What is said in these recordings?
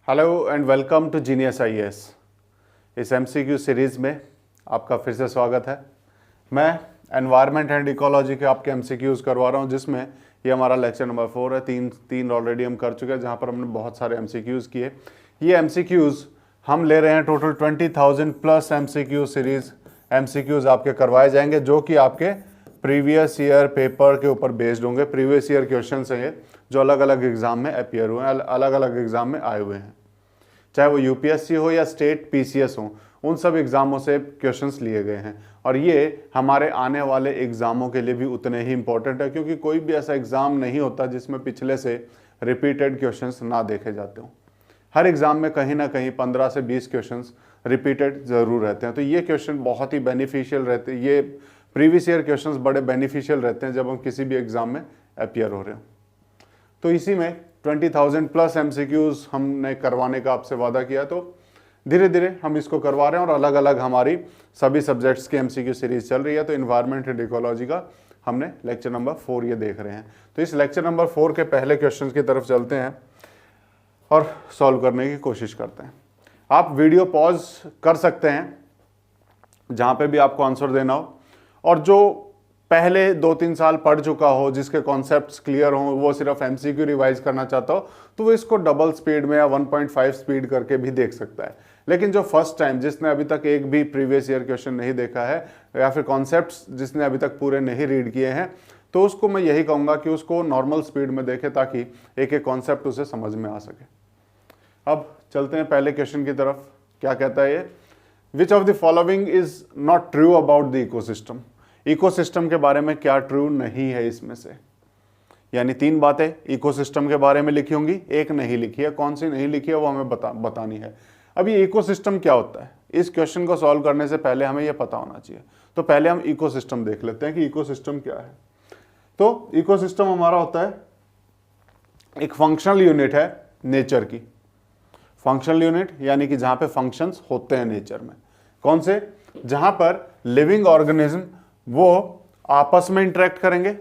Hello and welcome to genius IAS. इस MCQ series में आपका फिर से स्वागत है। मैं एनवायरनमेंट एंड इकोलॉजी के आपके एमसीक्यूज़ करवा रहा हूं, जिसमें ये हमारा लेक्चर नंबर 4 है। तीन ऑलरेडी हम कर चुके हैं, जहां पर हमने बहुत सारे एमसीक्यूज़ किए। ये एमसीक्यूज़ हम ले रहे हैं total 20,000 plus MCQ series MCQs आपके करवाए जाएंगे, जो कि आपके प्रीवियस ईयर पेपर के ऊपर बेस्ड होंगे। प्रीवियस ईयर क्वेश्चन हैं ये, जो अलग अलग एग्जाम में अपियर हुए हैं, अलग अलग एग्जाम में आए हुए हैं, चाहे वो यूपीएससी हो या स्टेट पीसीएस हो, उन सब एग्जामों से क्वेश्चंस लिए गए हैं। और ये हमारे आने वाले एग्जामों के लिए भी उतने ही इंपॉर्टेंट है, क्योंकि कोई भी ऐसा एग्जाम नहीं होता जिसमें पिछले से रिपीटेड क्वेश्चंस ना देखे जाते हो। हर एग्जाम में कहीं ना कहीं 15 से 20 क्वेश्चंस रिपीटेड जरूर रहते हैं। तो ये क्वेश्चन बहुत ही बेनिफिशियल रहते हैं, ये प्रीवियस ईयर क्वेश्चंस बड़े बेनिफिशियल रहते हैं जब हम किसी भी एग्जाम में अपियर हो रहे हो। तो इसी में 20,000 प्लस एमसीक्यूज हमने करवाने का आपसे वादा किया, तो धीरे धीरे हम इसको करवा रहे हैं। और अलग अलग हमारी सभी सब्जेक्ट्स की एमसीक्यू सीरीज चल रही है। तो इन्वायरमेंट एंड इकोलॉजी का हमने लेक्चर नंबर 4 ये देख रहे हैं। तो इस लेक्चर नंबर 4 के पहले क्वेश्चन की तरफ चलते हैं और सॉल्व करने की कोशिश करते हैं। आप वीडियो पॉज कर सकते हैं जहां पे भी आपको आंसर देना हो, और जो पहले 2-3 साल पढ़ चुका हो, जिसके कॉन्सेप्ट्स क्लियर हो, वो सिर्फ एमसीक्यू रिवाइज करना चाहता हो, तो वो इसको डबल स्पीड में या 1.5 स्पीड करके भी देख सकता है। लेकिन जो फर्स्ट टाइम, जिसने अभी तक एक भी प्रीवियस ईयर क्वेश्चन नहीं देखा है, या फिर कॉन्सेप्ट्स जिसने अभी तक पूरे नहीं रीड किए हैं, तो उसको मैं यही कहूँगा कि उसको नॉर्मल स्पीड में देखे, ताकि एक एक कॉन्सेप्ट उसे समझ में आ सके। अब चलते हैं पहले क्वेश्चन की तरफ। क्या कहता है ये? विच of the following is not true about the ecosystem. Ecosystem के बारे में क्या ट्रू नहीं है इसमें से? यानी 3 बातें इकोसिस्टम के बारे में लिखी होंगी, एक नहीं लिखी है। कौन सी नहीं लिखी है वो हमें बतानी है। अब ये इकोसिस्टम क्या होता है, इस क्वेश्चन को सॉल्व करने से पहले हमें ये पता होना चाहिए। तो पहले हम इकोसिस्टम देख लेते हैं कि इकोसिस्टम क्या है। तो इकोसिस्टम हमारा होता है एक फंक्शनल यूनिट है नेचर की। फंक्शनल यूनिट यानी कि जहां पे फंक्शंस होते हैं नेचर में। कौन से? जहां पर लिविंग ऑर्गेनिज्म वो आपस में इंटरेक्ट करेंगे,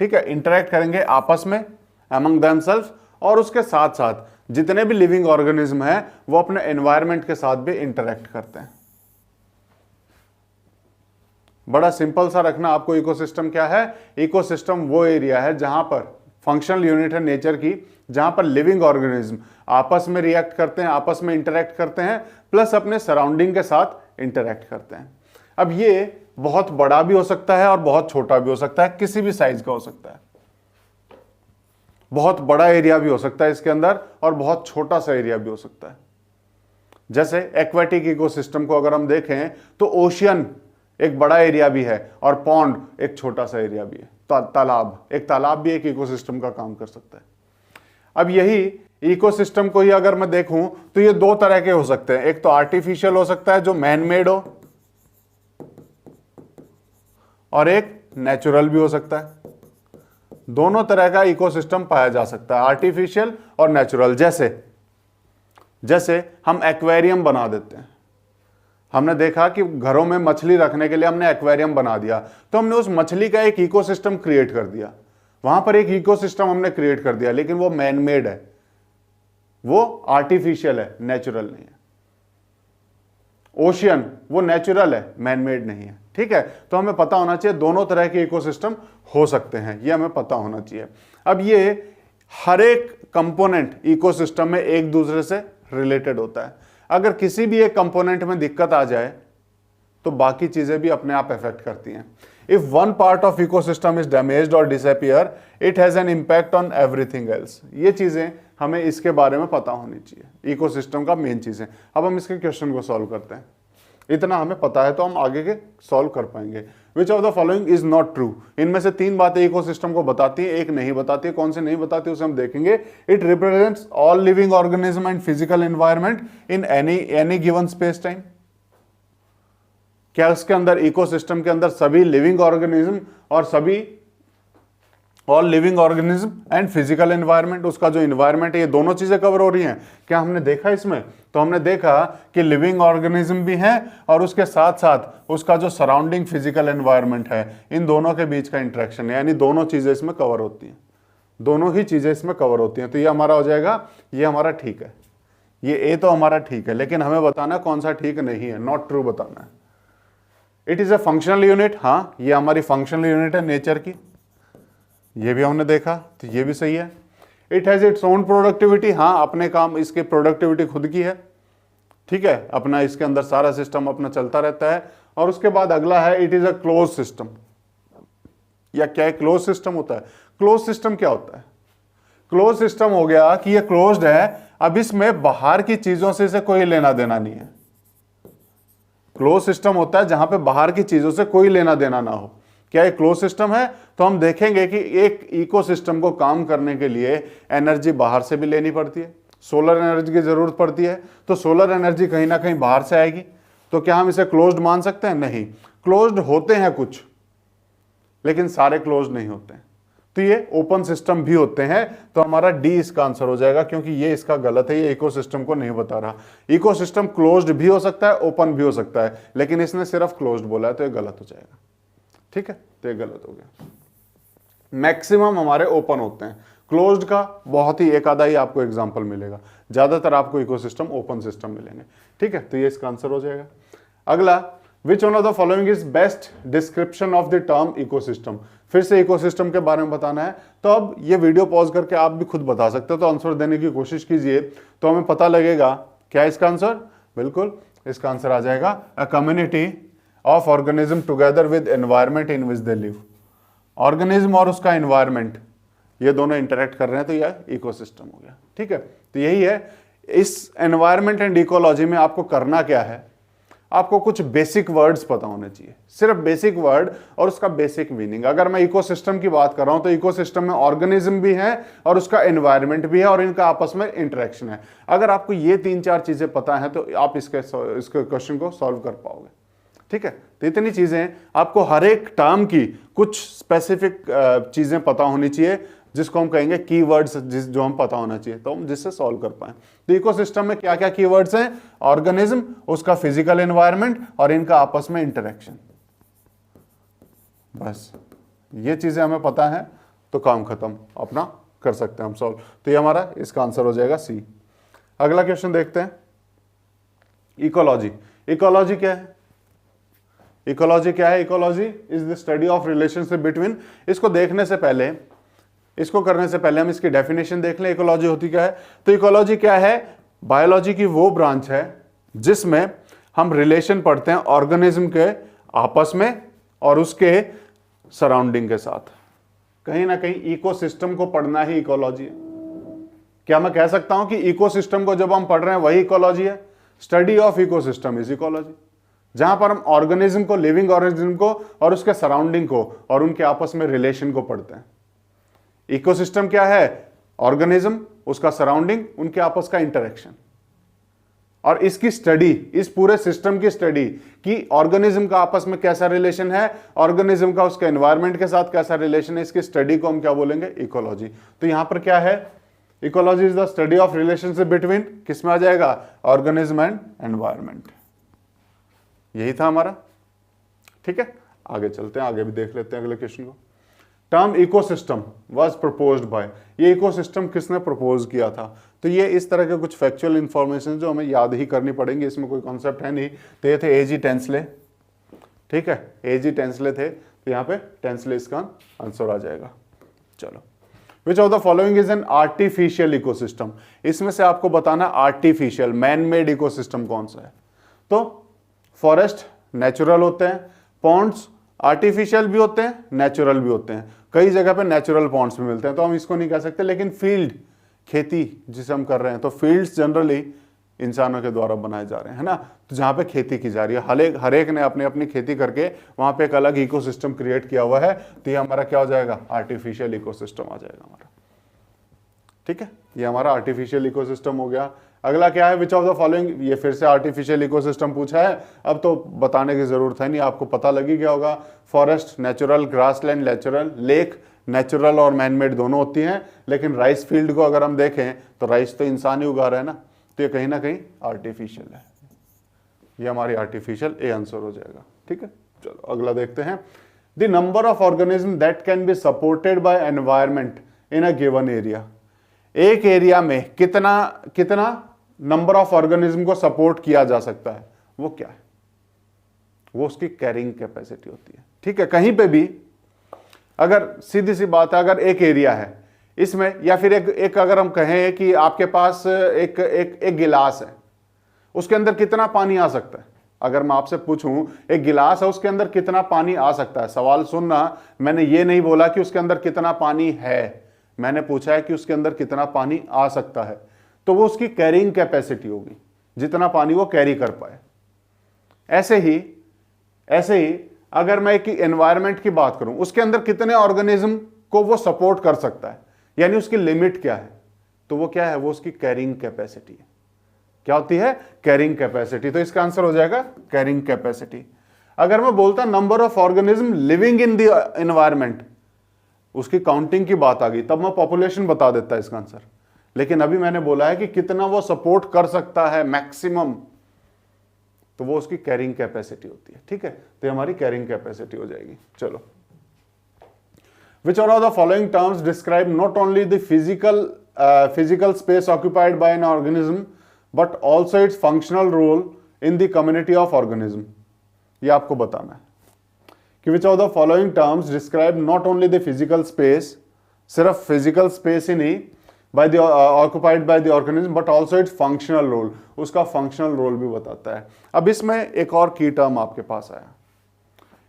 ठीक है, इंटरेक्ट करेंगे आपस में अमंग देमसेल्फ, और उसके साथ साथ जितने भी लिविंग ऑर्गेनिज्म है वो अपने एनवायरनमेंट के साथ भी इंटरेक्ट करते हैं। बड़ा सिंपल सा रखना आपको। इकोसिस्टम क्या है? इकोसिस्टम वो एरिया है जहां पर फंक्शनल यूनिट है नेचर की, जहां पर लिविंग ऑर्गेनिज्म आपस में रिएक्ट करते हैं, आपस में इंटरेक्ट करते हैं, प्लस अपने सराउंडिंग के साथ इंटरेक्ट करते हैं। अब ये बहुत बड़ा भी हो सकता है और बहुत छोटा भी हो सकता है, किसी भी साइज का हो सकता है। बहुत बड़ा एरिया भी हो सकता है इसके अंदर, और बहुत छोटा सा एरिया भी हो सकता है। जैसे एक्वेटिक इकोसिस्टम को अगर हम देखें तो ओशियन एक बड़ा एरिया भी है, और पॉन्ड एक छोटा सा एरिया भी है। तालाब भी एक इकोसिस्टम का काम कर सकता है। अब यही इकोसिस्टम को ही अगर मैं देखूं तो ये 2 तरह के हो सकते हैं। एक तो आर्टिफिशियल हो सकता है, जो मैन मेड हो, और एक नेचुरल भी हो सकता है। दोनों तरह का इकोसिस्टम पाया जा सकता है, आर्टिफिशियल और नेचुरल। जैसे हम एक्वेरियम बना देते हैं। हमने देखा कि घरों में मछली रखने के लिए हमने एक्वेरियम बना दिया, तो हमने उस मछली का एक इकोसिस्टम क्रिएट कर दिया। वहां पर एक इकोसिस्टम हमने क्रिएट कर दिया, लेकिन वो मैन मेड है, वो आर्टिफिशियल है, नेचुरल नहीं है। ओशियन वो नेचुरल है, मैन मेड नहीं है, ठीक है। तो हमें पता होना चाहिए दोनों तरह के इकोसिस्टम हो सकते हैं, ये हमें पता होना चाहिए। अब ये हर एक कंपोनेंट इकोसिस्टम में एक दूसरे से रिलेटेड होता है। अगर किसी भी एक कंपोनेंट में दिक्कत आ जाए तो बाकी चीजें भी अपने आप इफेक्ट करती हैं। If one part of ecosystem is damaged और disappear, it has an impact on everything else. ये चीजें हमें इसके बारे में पता होनी चाहिए, इकोसिस्टम का मेन चीजें। अब हम इसके क्वेश्चन को सॉल्व करते हैं। इतना हमें पता है तो हम आगे के सॉल्व कर पाएंगे। विच of the following is not true. इनमें से 3 बातें इकोसिस्टम को बताती है, एक नहीं बताती है। कौन से नहीं बताती उसे हम देखेंगे। It represents all living organism and physical environment in any given space time. क्या उसके अंदर, इकोसिस्टम के अंदर, सभी लिविंग ऑर्गेनिज्म और सभी all living organism and physical environment, उसका जो एनवायरनमेंट है, ये दोनों चीजें कवर हो रही हैं? क्या हमने देखा इसमें? तो हमने देखा कि लिविंग ऑर्गेनिज्म भी है, और उसके साथ साथ उसका जो सराउंडिंग फिजिकल एनवायरनमेंट है, इन दोनों के बीच का इंटरेक्शन है, यानी दोनों चीजें इसमें कवर होती हैं। दोनों ही चीजें इसमें कवर होती हैं। तो ये हमारा हो जाएगा, ये हमारा ठीक है। ये ए तो हमारा ठीक है, लेकिन हमें बताना है कौन सा ठीक नहीं है, नॉट ट्रू बताना है। It is a functional unit, हाँ ये हमारी फंक्शनल यूनिट है नेचर की, ये भी हमने देखा, तो ये भी सही है। It has its own productivity, हाँ अपने काम, इसकी प्रोडक्टिविटी खुद की है, ठीक है, अपना इसके अंदर सारा सिस्टम अपना चलता रहता है। और उसके बाद अगला है it is a close system, या क्या है क्लोज सिस्टम होता है? क्लोज सिस्टम क्या होता है? क्लोज सिस्टम हो गया कि ये क्लोज्ड है, अब इसमें बाहर की चीजों से इसे कोई लेना देना नहीं है। क्लोज सिस्टम होता है जहां पे बाहर की चीजों से कोई लेना देना ना हो। क्या ये क्लोज सिस्टम है? तो हम देखेंगे कि एक इकोसिस्टम को काम करने के लिए एनर्जी बाहर से भी लेनी पड़ती है, सोलर एनर्जी की जरूरत पड़ती है, तो सोलर एनर्जी कहीं ना कहीं बाहर से आएगी। तो क्या हम इसे क्लोज्ड मान सकते हैं? नहीं, क्लोज्ड होते हैं कुछ, लेकिन सारे क्लोज्ड नहीं होते हैं। तो ये ओपन सिस्टम भी होते हैं, तो हमारा डी इसका आंसर हो जाएगा, क्योंकि ये इसका गलत है, ये इकोसिस्टम को नहीं बता रहा। इकोसिस्टम क्लोज्ड भी हो सकता है, ओपन भी हो सकता है, लेकिन इसने सिर्फ क्लोज्ड बोला है, तो ये गलत हो जाएगा। ठीक है, तो ये गलत हो गया। मैक्सिमम हमारे ओपन होते हैं, क्लोज्ड का बहुत ही एक आधा ही आपको एग्जांपल मिलेगा, ज्यादातर आपको इकोसिस्टम ओपन सिस्टम मिलेंगे। ठीक है, तो ये इसका आंसर हो जाएगा। अगला, विच one of the following is best description of the term ecosystem? फिर से इकोसिस्टम के बारे में बताना है, तो अब ये वीडियो पॉज करके आप भी खुद बता सकते हो, तो आंसर देने की कोशिश कीजिए, तो हमें पता लगेगा क्या है इसका आंसर। बिल्कुल, इसका आंसर आ जाएगा a community of organism together with environment in which they live. Organism और उसका एनवायरमेंट, ये दोनों इंटरेक्ट कर रहे हैं, तो यह इकोसिस्टम हो गया। ठीक है, तो यही है। इस एनवायरमेंट एंड इकोलॉजी में आपको करना क्या है, आपको कुछ बेसिक वर्ड्स पता होने चाहिए, सिर्फ बेसिक वर्ड और उसका बेसिक मीनिंग। अगर मैं इकोसिस्टम की बात कर रहा हूं, तो इकोसिस्टम में ऑर्गेनिज्म भी है और उसका एनवायरमेंट भी है और इनका आपस में इंटरेक्शन है। अगर आपको ये 3-4 चीजें पता है, तो आप इसके क्वेश्चन को सॉल्व कर पाओगे। ठीक है, तो इतनी चीजें आपको हर एक टर्म की कुछ स्पेसिफिक चीजें पता होनी चाहिए, जिसको हम कहेंगे कीवर्ड्स, जो हम पता होना चाहिए, तो हम जिससे सॉल्व कर पाए। तो इकोसिस्टम में क्या क्या कीवर्ड्स हैं? ऑर्गेनिज्म, उसका फिजिकल एनवायरनमेंट और इनका आपस में इंटरेक्शन। बस ये चीजें हमें पता है तो काम खत्म, अपना कर सकते हैं हम सॉल्व। तो ये हमारा इसका आंसर हो जाएगा सी। अगला क्वेश्चन देखते हैं, इकोलॉजी। इकोलॉजी क्या है? इकोलॉजी क्या है? Ecology is the study of relationship between. इसको देखने से पहले, इसको करने से पहले हम इसकी डेफिनेशन देख लें, इकोलॉजी होती क्या है। तो इकोलॉजी क्या है? बायोलॉजी की वो ब्रांच है जिसमें हम रिलेशन पढ़ते हैं ऑर्गेनिज्म के आपस में और उसके सराउंडिंग के साथ। कहीं ना कहीं इकोसिस्टम को पढ़ना ही इकोलॉजी है। क्या मैं कह सकता हूं कि इकोसिस्टम को जब हम पढ़ रहे हैं वही इकोलॉजी है? Study of ecosystem is ecology, जहां पर हम ऑर्गेनिज्म को, लिविंग ऑर्गेनिज्म को और उसके सराउंडिंग को और उनके आपस में रिलेशन को पढ़ते हैं। इकोसिस्टम क्या है? ऑर्गेनिज्म, उसका सराउंडिंग, उनके आपस का इंटरेक्शन। और इसकी स्टडी, इस पूरे सिस्टम की स्टडी कि ऑर्गेनिज्म का आपस में कैसा रिलेशन है, ऑर्गेनिज्म का उसके एनवायरनमेंट के साथ कैसा रिलेशन है, इसकी स्टडी को हम क्या बोलेंगे? इकोलॉजी। तो यहां पर क्या है? Ecology is the study of relationship between, किसमें आ जाएगा? Organism and environment. यही था हमारा। ठीक है, आगे चलते हैं, आगे भी देख लेते हैं अगले क्वेश्चन को। Term ecosystem was proposed by, ये इकोसिस्टम किसने प्रपोज किया था? तो ये इस तरह के कुछ फैक्चुअल इंफॉर्मेशन जो हमें याद ही करनी पड़ेंगी, इसमें कोई कॉन्सेप्ट है नहीं। तो ये थे एजी टेंसले। ठीक है, एजी टेंसले थे, तो यहाँ पे टेंसले इसका आंसर आ जाएगा। चलो, विच of the following is an artificial ecosystem? इसमें से आपको बताना आर्टिफिशियल, मैन मेड इकोसिस्टम कौन सा है। तो फॉरेस्ट नेचुरल होते हैं, पॉन्ड्स आर्टिफिशियल भी होते हैं, नेचुरल भी होते हैं। कई जगह पे नेचुरल पॉन्ड्स भी मिलते हैं, तो हम इसको नहीं कह सकते। लेकिन फील्ड, खेती जिसे हम कर रहे हैं, तो फील्ड्स जनरली इंसानों के द्वारा बनाए जा रहे हैं, है ना। तो जहाँ पे खेती की जा रही है, हर एक ने अपनी अपनी खेती करके वहाँ पे एक अलग इकोसिस्टम क्रिएट किया हुआ है, तो ये हमारा क्या हो जाएगा? आर्टिफिशियल इकोसिस्टम आ जाएगा हमारा। ठीक है, ये हमारा आर्टिफिशियल इकोसिस्टम हो गया। अगला क्या है? विच ऑफ द फॉलोइंग, ये फिर से आर्टिफिशियल इकोसिस्टम पूछा है, अब तो बताने की जरूरत है नहीं, आपको पता लग ही गया होगा। Forest natural, grassland natural, lake natural और मैनमेड दोनों होती हैं। लेकिन राइस फील्ड को अगर हम देखें तो राइस तो इंसान ही उगा रहे हैं ना, तो ये कहीं ना कहीं आर्टिफिशियल है। ये हमारी आर्टिफिशियल ए आंसर हो जाएगा। ठीक है, चलो अगला देखते हैं। The number of organism that can be supported by environment in a given area. एक एरिया में कितना नंबर ऑफ ऑर्गेनिज्म को सपोर्ट किया जा सकता है, वो क्या है? वो उसकी कैरिंग कैपेसिटी होती है। ठीक है, कहीं पे भी अगर सीधी सी बात है, अगर एक एरिया है इसमें, या फिर एक अगर हम कहें कि आपके पास एक गिलास है, उसके अंदर कितना पानी आ सकता है? अगर मैं आपसे पूछूं एक गिलास है, उसके अंदर कितना पानी आ सकता है? सवाल सुनना, मैंने ये नहीं बोला कि उसके अंदर कितना पानी है, मैंने पूछा है कि उसके अंदर कितना पानी आ सकता है। तो वो उसकी कैरिंग कैपेसिटी होगी, जितना पानी वो कैरी कर पाए। ऐसे ही अगर मैं एक एनवायरनमेंट की बात करूं, उसके अंदर कितने ऑर्गेनिज्म को वो सपोर्ट कर सकता है, यानी उसकी लिमिट क्या है? तो वो क्या है? वो उसकी कैरिंग कैपेसिटी है। क्या होती है? Carrying capacity. तो इसका आंसर हो जाएगा कैरिंग कैपेसिटी। अगर मैं बोलता number of organism living in the environment, उसकी काउंटिंग की बात आ गई, तब मैं पॉपुलेशन बता देता इसका आंसर। लेकिन अभी मैंने बोला है कि कितना वो सपोर्ट कर सकता है मैक्सिमम, तो वो उसकी कैरिंग कैपेसिटी होती है। ठीक है, तो हमारी कैरिंग कैपेसिटी हो जाएगी। चलो, which one of the following terms describe not only the physical space occupied by an organism but also its functional role in the community of organism? ये आपको बताना है कि which of the following terms describe not only the physical space, सिर्फ physical space ही नहीं, by the occupied by the organism but also its functional role, उसका functional role भी बताता है। अब इसमें एक और की टर्म आपके पास आया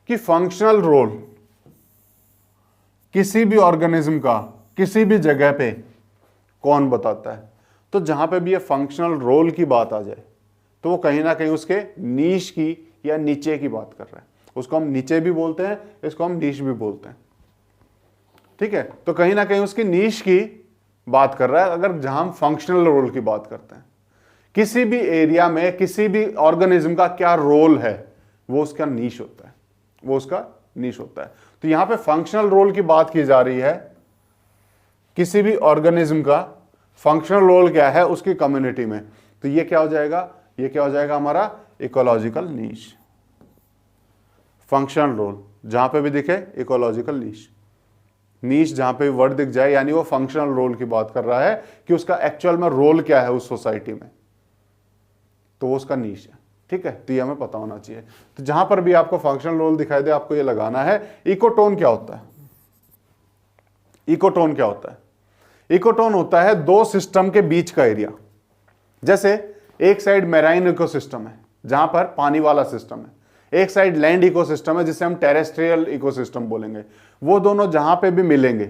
कि functional role किसी भी ऑर्गेनिज्म का किसी भी जगह पे कौन बताता है? तो जहां पे भी ये फंक्शनल रोल की बात आ जाए, तो वो कहीं ना कहीं उसके नीश की या नीचे की बात कर रहा है। उसको हम नीचे भी बोलते हैं, इसको हम नीश भी बोलते हैं। ठीक है, तो कहीं ना कहीं उसकी नीश की बात कर रहा है। अगर जहां हम फंक्शनल रोल की बात करते हैं, किसी भी एरिया में किसी भी ऑर्गेनिज्म का क्या रोल है, वो उसका नीश होता है, वो उसका नीश होता है। तो यहां पे फंक्शनल रोल की बात की जा रही है, किसी भी ऑर्गेनिज्म का फंक्शनल रोल क्या है उसकी कम्युनिटी में। तो ये क्या हो जाएगा? ये क्या हो जाएगा? हमारा इकोलॉजिकल नीश। फंक्शनल रोल जहां पे भी दिखे इकोलॉजिकल नीश, नीश जहां पे वर्ड दिख जाए, यानी वो फंक्शनल रोल की बात कर रहा है कि उसका एक्चुअल में रोल क्या है उस सोसाइटी में, तो वो उसका नीश है। ठीक है, तो ये हमें पता होना चाहिए। तो जहां पर भी आपको फंक्शनल रोल दिखाई दे, आपको ये लगाना है। इकोटोन क्या होता है? इकोटोन क्या होता है? इकोटोन होता है दो सिस्टम के बीच का एरिया। जैसे एक साइड मैराइन इकोसिस्टम है जहां पर पानी वाला सिस्टम है, एक साइड लैंड इकोसिस्टम है जिसे हम टेरेस्ट्रियल इकोसिस्टम बोलेंगे। वो दोनों जहां पे भी मिलेंगे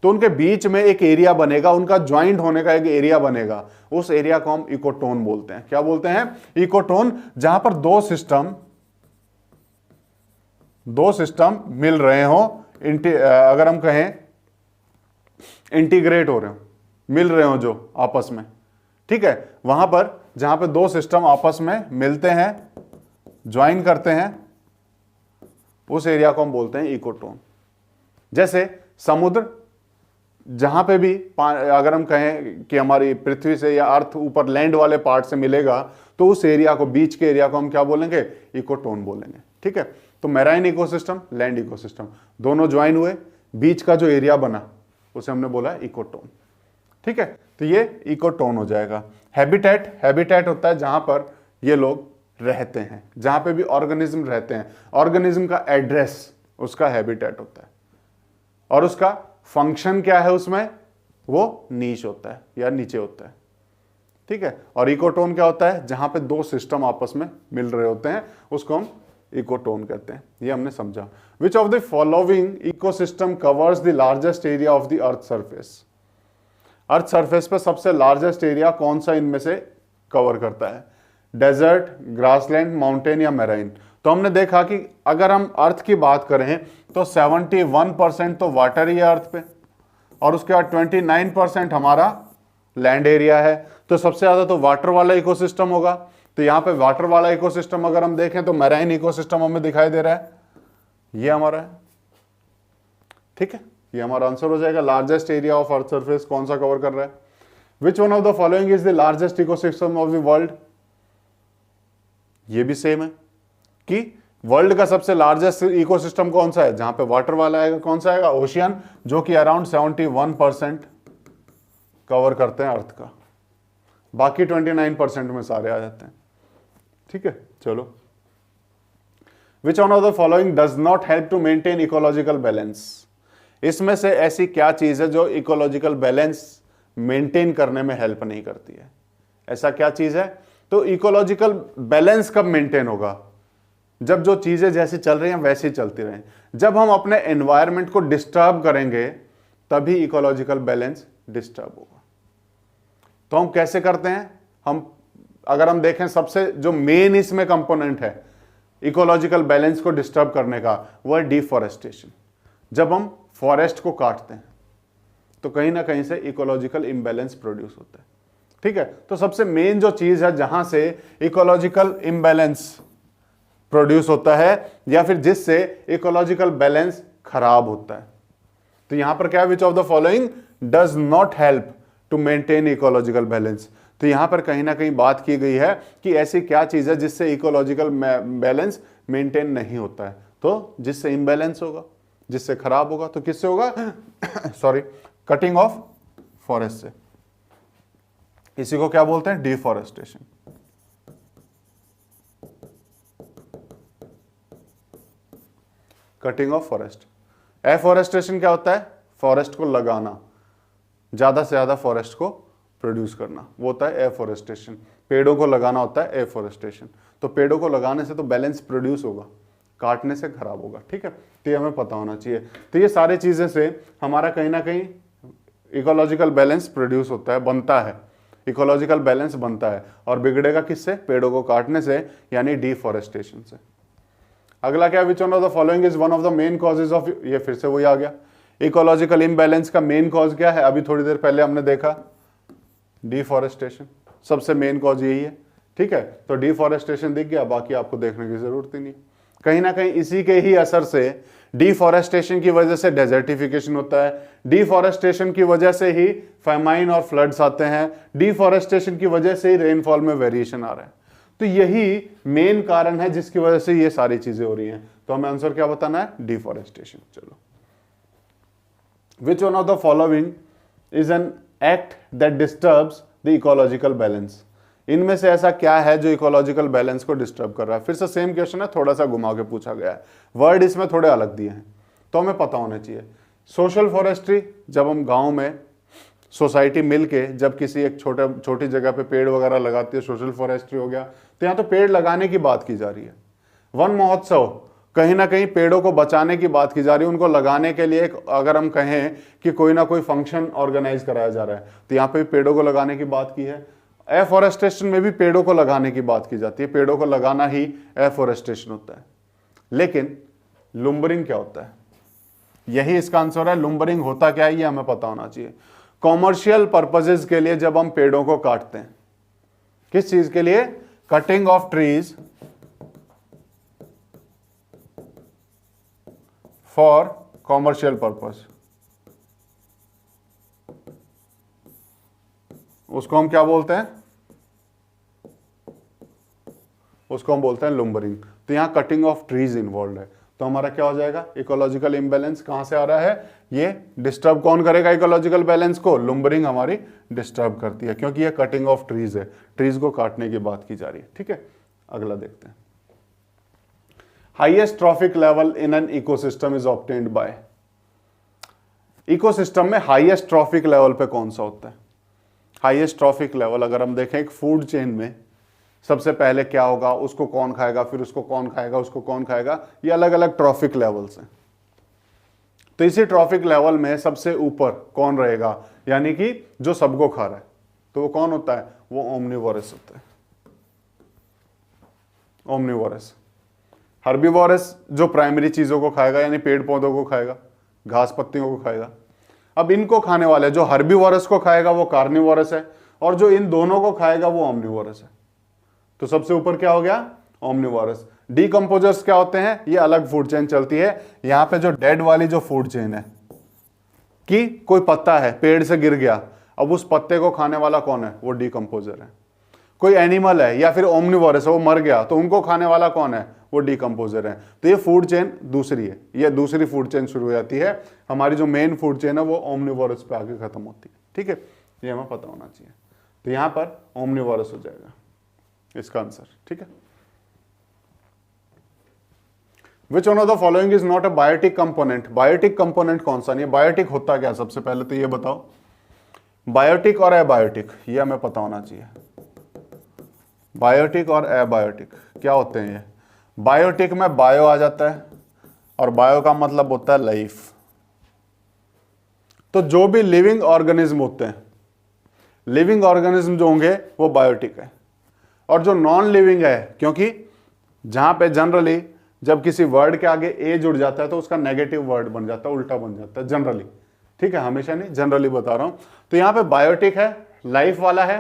तो उनके बीच में एक एरिया बनेगा, उनका ज्वाइंट होने का एक एरिया बनेगा। उस एरिया को हम इकोटोन बोलते हैं। क्या बोलते हैं? इकोटोन। जहां पर दो सिस्टम मिल रहे हो, अगर हम कहें इंटीग्रेट हो रहे हो, मिल रहे हो जो आपस में। ठीक है, वहां पर जहां पे दो सिस्टम आपस में मिलते हैं, ज्वाइन करते हैं, उस एरिया को हम बोलते हैं इकोटोन। जैसे समुद्र, जहां पे भी अगर हम कहें कि हमारी पृथ्वी से या अर्थ ऊपर लैंड वाले पार्ट से मिलेगा, तो उस एरिया को, बीच के एरिया को हम क्या बोलेंगे? इकोटोन बोलेंगे। ठीक है, तो मैराइन इकोसिस्टम, लैंड इकोसिस्टम दोनों ज्वाइन हुए, बीच का जो एरिया बना उसे हमने बोला इकोटोन। ठीक है, तो ये इकोटोन हो जाएगा। हैबिटेट होता है जहां पर ये लोग रहते हैं, जहां पे भी ऑर्गेनिज्म रहते हैं, ऑर्गेनिज्म का एड्रेस उसका हैबिटेट होता है। और उसका फंक्शन क्या है उसमें? वो नीच होता है या नीचे होता है। ठीक है, और इकोटोन क्या होता है? जहां पे दो सिस्टम आपस में मिल रहे होते हैं, उसको हम इकोटोन कहते हैं। ये हमने समझा। विच of the following ecosystem covers the largest area of the earth surface? Earth surface पे सबसे लार्जेस्ट एरिया कौन सा इनमें से कवर करता है? डेजर्ट, ग्रासलैंड, माउंटेन या मैराइन? तो हमने देखा कि अगर हम अर्थ की बात करें तो 71% तो वाटर ही है अर्थ पे, और उसके बाद 29% हमारा लैंड एरिया है। तो सबसे ज्यादा तो वाटर वाला इकोसिस्टम होगा। तो यहां पे वाटर वाला इकोसिस्टम अगर हम देखें तो मैराइन इकोसिस्टम हमें दिखाई दे रहा है, ये हमारा है। ठीक है, ये हमारा आंसर हो जाएगा। Largest area of earth surface कौन सा कवर कर रहा है? Which one of the following is the largest ecosystem of the world? ये भी सेम है कि वर्ल्ड का सबसे लार्जेस्ट इकोसिस्टम कौन सा है? जहां पे वाटर वाला आएगा कौन सा आएगा? ओशियन, जो कि अराउंड 71% कवर करते हैं अर्थ का। बाकी 29% में सारे आ जाते हैं। ठीक है, चलो। Which one of the following does not help to maintain ecological balance? इसमें से ऐसी क्या चीज है जो इकोलॉजिकल बैलेंस मेंटेन करने में हेल्प नहीं करती है? ऐसा क्या चीज है? तो इकोलॉजिकल बैलेंस कब मेंटेन होगा? जब जो चीजें जैसी चल रही हैं वैसी चलती रहें। जब हम अपने एनवायरनमेंट को डिस्टर्ब करेंगे तभी इकोलॉजिकल बैलेंस डिस्टर्ब होगा। तो हम कैसे करते हैं? अगर हम देखें, सबसे जो मेन इसमें कंपोनेंट है इकोलॉजिकल बैलेंस को डिस्टर्ब करने का, वह है डिफॉरेस्टेशन। जब हम फॉरेस्ट को काटते हैं तो कहीं ना कहीं से इकोलॉजिकल इम्बैलेंस प्रोड्यूस होता है। ठीक है, तो सबसे मेन जो चीज है जहां से इकोलॉजिकल इम्बैलेंस प्रोड्यूस होता है या फिर जिससे इकोलॉजिकल बैलेंस खराब होता है, तो यहां पर क्या है? Which of the following does not help to maintain ecological balance? तो यहां पर कहीं ना कहीं बात की गई है कि ऐसी क्या चीज है जिससे इकोलॉजिकल बैलेंस मेंटेन नहीं होता है। तो जिससे इम्बैलेंस होगा, जिससे खराब होगा, तो किससे होगा? सॉरी, कटिंग ऑफ फॉरेस्ट से। इसी को क्या बोलते हैं? Deforestation. Cutting of forest. Afforestation क्या होता है? फॉरेस्ट को लगाना, ज्यादा से ज्यादा फॉरेस्ट को प्रोड्यूस करना, वो होता है एफॉरेस्टेशन। पेड़ों को लगाना होता है एफॉरेस्टेशन। तो पेड़ों को लगाने से तो बैलेंस प्रोड्यूस होगा, काटने से खराब होगा। ठीक है, तो ये हमें पता होना चाहिए। तो ये सारी चीजें से हमारा कहीं ना कहीं इकोलॉजिकल बैलेंस प्रोड्यूस होता है, बनता है, इकोलॉजिकल बैलेंस बनता है। और बिगड़ेगा किससे? पेड़ों को काटने से, यानी डिफॉरेस्टेशन से। अगला क्या? विच one of the following is one of the main causes of, ये फिर से वही आ गया, इकोलॉजिकल इम्बैलेंस का मेन कॉज क्या है? अभी थोड़ी देर पहले हमने देखा, डिफॉरेस्टेशन। सबसे मेन कॉज यही है। ठीक है, तो डिफॉरेस्टेशन दिख गया, बाकी आपको देखने की जरूरत ही नहीं। कहीं ना कहीं इसी के ही असर से, डिफॉरेस्टेशन की वजह से डेजर्टिफिकेशन होता है, डिफॉरेस्टेशन की वजह से ही फेमाइन और फ्लड्स आते हैं, डिफॉरेस्टेशन की वजह से ही रेनफॉल में वेरिएशन आ रहा है। तो यही मेन कारण है जिसकी वजह से ये सारी चीजें हो रही हैं। तो हमें आंसर क्या बताना है? डिफॉरेस्टेशन। चलो, which one of the following is an act that disturbs the ecological balance? इनमें से ऐसा क्या है जो इकोलॉजिकल बैलेंस को डिस्टर्ब कर रहा है? फिर से सेम क्वेश्चन है, थोड़ा सा घुमा के पूछा गया है, वर्ड इसमें थोड़े अलग दिए हैं, तो हमें पता होना चाहिए। सोशल फॉरेस्ट्री, जब हम गांव में सोसाइटी मिलके जब किसी एक छोटी जगह पे पेड़ वगैरह लगाती है, सोशल फॉरेस्ट्री हो गया। तो यहाँ तो पेड़ लगाने की बात की जा रही है। वन महोत्सव, कहीं ना कहीं पेड़ों को बचाने की बात की जा रही है, उनको लगाने के लिए अगर हम कहें कि कोई ना कोई फंक्शन ऑर्गेनाइज कराया जा रहा है, तो यहाँ पे भी पेड़ों को लगाने की बात की है। एफॉरेस्टेशन में भी पेड़ों को लगाने की बात की जाती है, पेड़ों को लगाना ही एफॉरेस्टेशन होता है। लेकिन लुम्बरिंग क्या होता है? यही इसका आंसर है। लुम्बरिंग होता क्या है ये हमें पता होना चाहिए। कॉमर्शियल पर्पसेस के लिए जब हम पेड़ों को काटते हैं, किस चीज के लिए? Cutting of trees for commercial purpose, उसको हम क्या बोलते हैं? उसको हम बोलते हैं लुम्बरिंग। तो यहां कटिंग ऑफ ट्रीज इन्वॉल्व है। तो हमारा क्या हो जाएगा? इकोलॉजिकल इम्बैलेंस कहां से आ रहा है? ये डिस्टर्ब कौन करेगा इकोलॉजिकल बैलेंस को? लुम्बरिंग हमारी डिस्टर्ब करती है, क्योंकि ये कटिंग ऑफ ट्रीज है, ट्रीज को काटने की बात की जा रही है। ठीक है, अगला देखते हैं। Highest trophic level in an ecosystem is obtained by. Ecosystem में हाईएस्ट ट्रॉफिक लेवल पे कौन सा होता है? हाईएस्ट ट्रॉफिक लेवल अगर हम देखें एक फूड चेन में, सबसे पहले क्या होगा? उसको कौन खाएगा, फिर उसको कौन खाएगा, उसको कौन खाएगा, ये अलग अलग ट्रॉफिक लेवल्स हैं। तो इसी ट्रॉफिक लेवल में सबसे ऊपर कौन रहेगा? यानी कि जो सबको खा रहा है, तो वो कौन होता है? वो ओमनिवोरस होता है। ओमनिवोरस। हर्बीवोरस जो प्राइमरी चीजों को खाएगा, यानी पेड़ पौधों को खाएगा, घास पत्तियों को खाएगा। अब इनको खाने वाले, जो हर्बीवोरस को खाएगा वो कार्निवोरस है, और जो इन दोनों को खाएगा वो ओमनिवोरस है। तो सबसे ऊपर क्या हो गया? ओमनिवोरस। डीकंपोजर्स क्या होते हैं? ये अलग फूड चेन चलती है। यहां पे जो डेड वाली जो फूड चेन है, कि कोई पत्ता है पेड़ से गिर गया, अब उस पत्ते को खाने वाला कौन है? वो डीकंपोजर है। कोई एनिमल है या फिर ओमनिवोरस है, वो मर गया, तो उनको खाने वाला कौन है? वो डीकंपोजर है। तो ये फूड चेन दूसरी है, ये दूसरी फूड चेन शुरू हो जाती है। हमारी जो मेन फूड चेन है वो ओमनिवोरस पे आके खत्म होती है। ठीक है, ये हमें पता होना चाहिए। तो यहां पर ओमनीवोरस हो जाएगा इसका आंसर, ठीक है। Which one of the following is not a biotic component, biotic component कौन सा नहीं है, बायोटिक होता क्या, सबसे पहले तो ये बताओ, बायोटिक और एबायोटिक ये हमें पता होना चाहिए। बायोटिक और एबायोटिक क्या होते हैं ये, बायोटिक में बायो आ जाता है और बायो का मतलब होता है लाइफ। तो जो भी लिविंग ऑर्गेनिज्म होते हैं, लिविंग ऑर्गेनिज्म जो होंगे वो बायोटिक है, और जो नॉन लिविंग है, क्योंकि जहां पे जनरली जब किसी वर्ड के आगे ए जुड़ जाता है तो उसका नेगेटिव वर्ड बन जाता है, उल्टा बन जाता है जनरली, ठीक है, हमेशा नहीं, जनरली बता रहा हूं। तो यहां पे बायोटिक है, लाइफ वाला है,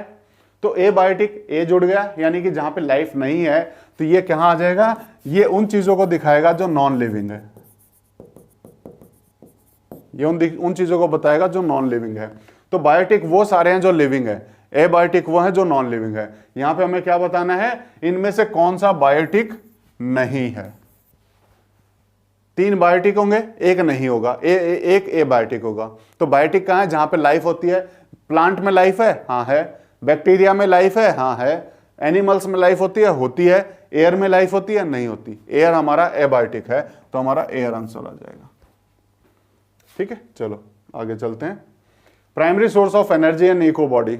तो ए बायोटिक, ए जुड़ गया, यानी कि जहां पे लाइफ नहीं है तो ये कहां आ जाएगा, ये उन चीजों को दिखाएगा जो नॉन लिविंग है, ये उन चीजों को बताएगा जो नॉन लिविंग है। तो बायोटिक वो सारे हैं जो लिविंग है, एबायोटिक वो है जो नॉन लिविंग है। यहां पे हमें क्या बताना है, इनमें से कौन सा बायोटिक नहीं है। 3 बायोटिक होंगे, एक नहीं होगा, एक एबायोटिक होगा। तो बायोटिक कहां है, जहां पे लाइफ होती है। प्लांट में लाइफ है, हाँ है। बैक्टीरिया में लाइफ है, हाँ है। एनिमल्स में लाइफ होती है। एयर में लाइफ होती है, नहीं होती। एयर हमारा एबायोटिक है, तो हमारा एयर आंसर आ जाएगा, ठीक है। चलो आगे चलते हैं। Primary source of energy and eco body.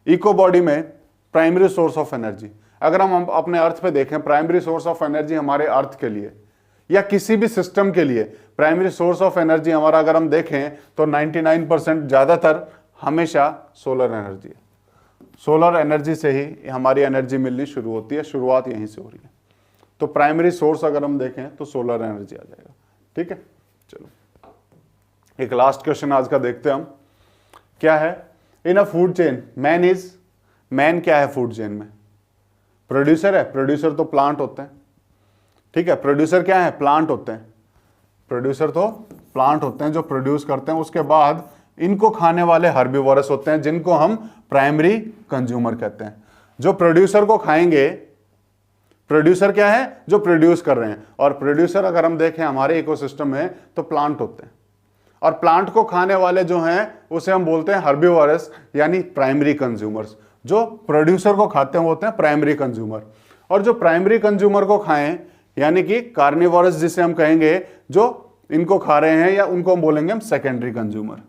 Eco body में प्राइमरी सोर्स ऑफ एनर्जी, अगर हम अपने अर्थ पे देखें, प्राइमरी सोर्स ऑफ एनर्जी हमारे अर्थ के लिए या किसी भी सिस्टम के लिए प्राइमरी सोर्स ऑफ एनर्जी हमारा अगर हम देखें तो 99% ज्यादातर हमेशा सोलर एनर्जी है। सोलर एनर्जी से ही हमारी एनर्जी मिलनी शुरू होती है, शुरुआत यहीं से हो रही है। तो प्राइमरी सोर्स अगर हम देखें तो सोलर एनर्जी आ जाएगा, ठीक है। चलो एक लास्ट क्वेश्चन आज का देखते हैं हम, क्या है, इन अ फूड चेन मैन क्या है फूड चेन में, प्रोड्यूसर है। प्रोड्यूसर तो प्लांट होते हैं, ठीक है। प्रोड्यूसर क्या है, प्लांट होते हैं। प्रोड्यूसर तो प्लांट होते हैं जो प्रोड्यूस करते हैं, उसके बाद इनको खाने वाले हर्बीवोरस होते हैं जिनको हम प्राइमरी कंज्यूमर कहते हैं। जो प्रोड्यूसर को खाएंगे, प्रोड्यूसर क्या है, जो प्रोड्यूस कर रहे हैं, और प्रोड्यूसर अगर हम देखें हमारे इकोसिस्टम में तो प्लांट होते हैं, और प्लांट को खाने वाले जो हैं उसे हम बोलते हैं हर्बीवोरस, यानी प्राइमरी कंज्यूमर्स। जो प्रोड्यूसर को खाते हैं वो होते हैं प्राइमरी कंज्यूमर, और जो प्राइमरी कंज्यूमर को खाएं यानी कि कार्निवोरस जिसे हम कहेंगे, जो इनको खा रहे हैं, या उनको हम बोलेंगे हम सेकेंडरी कंज्यूमर।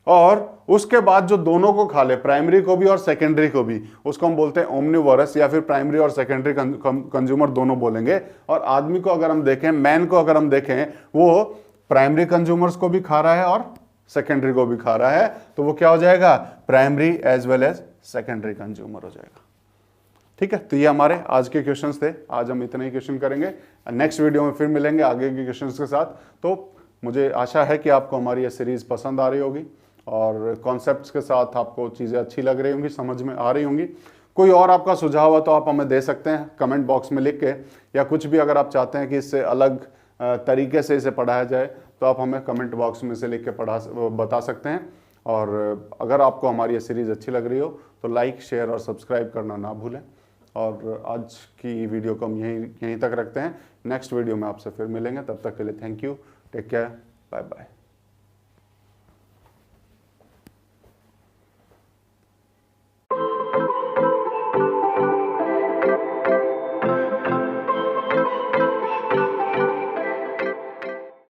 और उसके बाद जो दोनों को खा ले, प्राइमरी को भी और सेकेंडरी को भी, उसको हम बोलते हैं ओमनीवोरस, या फिर प्राइमरी और सेकेंडरी कंज्यूमर दोनों बोलेंगे। और आदमी को अगर हम देखें, मैन को अगर हम देखें, वो प्राइमरी कंज्यूमर्स को भी खा रहा है और सेकेंडरी को भी खा रहा है, तो वो क्या हो जाएगा, primary as well as secondary consumer हो जाएगा, ठीक है। तो ये हमारे आज के क्वेश्चंस थे, आज हम इतने ही क्वेश्चन करेंगे। नेक्स्ट वीडियो में फिर मिलेंगे आगे के क्वेश्चंस के साथ। तो मुझे आशा है कि आपको हमारी ये सीरीज पसंद आ रही होगी और कॉन्सेप्ट्स के साथ आपको चीज़ें अच्छी लग रही होंगी, समझ में आ रही होंगी। कोई और आपका सुझाव है तो आप हमें दे सकते हैं कमेंट बॉक्स में लिख के, या कुछ भी अगर आप चाहते हैं कि इससे अलग तरीके से इसे पढ़ाया जाए तो आप हमें कमेंट बॉक्स में से लिख के बता सकते हैं। और अगर आपको हमारी ये सीरीज़ अच्छी लग रही हो तो लाइक, शेयर और सब्सक्राइब करना ना भूलें। और आज की वीडियो को हम यहीं तक रखते हैं। नेक्स्ट वीडियो में आपसे फिर मिलेंगे, तब तक के लिए thank you, take care, bye bye.